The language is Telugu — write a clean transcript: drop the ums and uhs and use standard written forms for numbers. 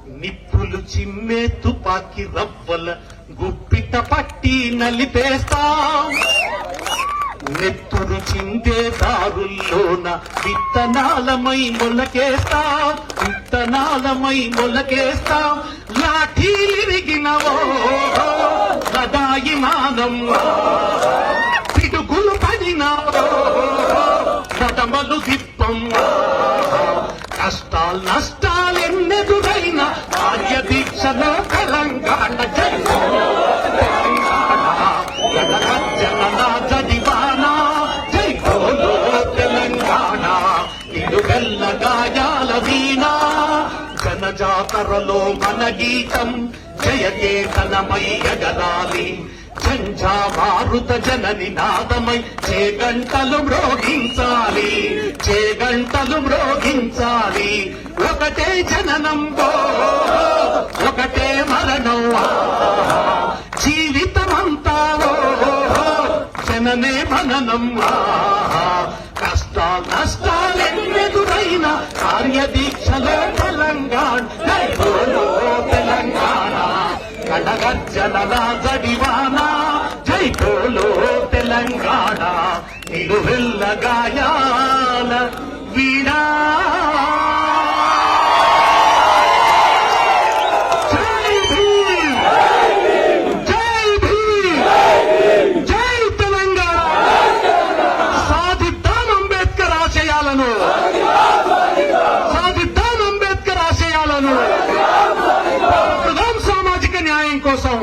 నిప్పులు చిమ్మే తుపాకి రవ్వల గుప్పిట పట్టి నలిపేస్తాం. నెత్తురు చిందే దారుల్లోన విత్తనాలమై మొలకేస్తాం. విత్తనాలమై మొలకేస్తాం. లాఠీలిరిగినవో సదాయి మానం, పిడుగులు పడినావో పదమలు దిప్పం. కష్టాలు నష్టాలెన్నెదురైన కార్యదీక్షలో తెలంగాణ జై జడివానా జై బోలో తెలంగాణ. ఇరుగల్ల గాయాల వీణా జనజాతరలో మన గీతం జయకేతనమై ఎగరాలి. ఝంఝా మారుత జనని నాదమై చేగంటలు మ్రోగించాలి. చేగంటలు మ్రోగించాలి. ఒకటే జననం ఒకటే మరణం, జీవితమంతా జననే మననం. కష్టాలు నష్టాలెన్నెదురైన కార్యదీక్షలో తెలంగాణ జై బోలో తెలంగాణ. కడగజ్జల జడివానా జై బోలో తెలంగాణ. నిలువెల్ల గాయాల వీణా సాధిద్దాం అంబేద్కర్ ఆశయాలను. సామాజిక న్యాయం కోసం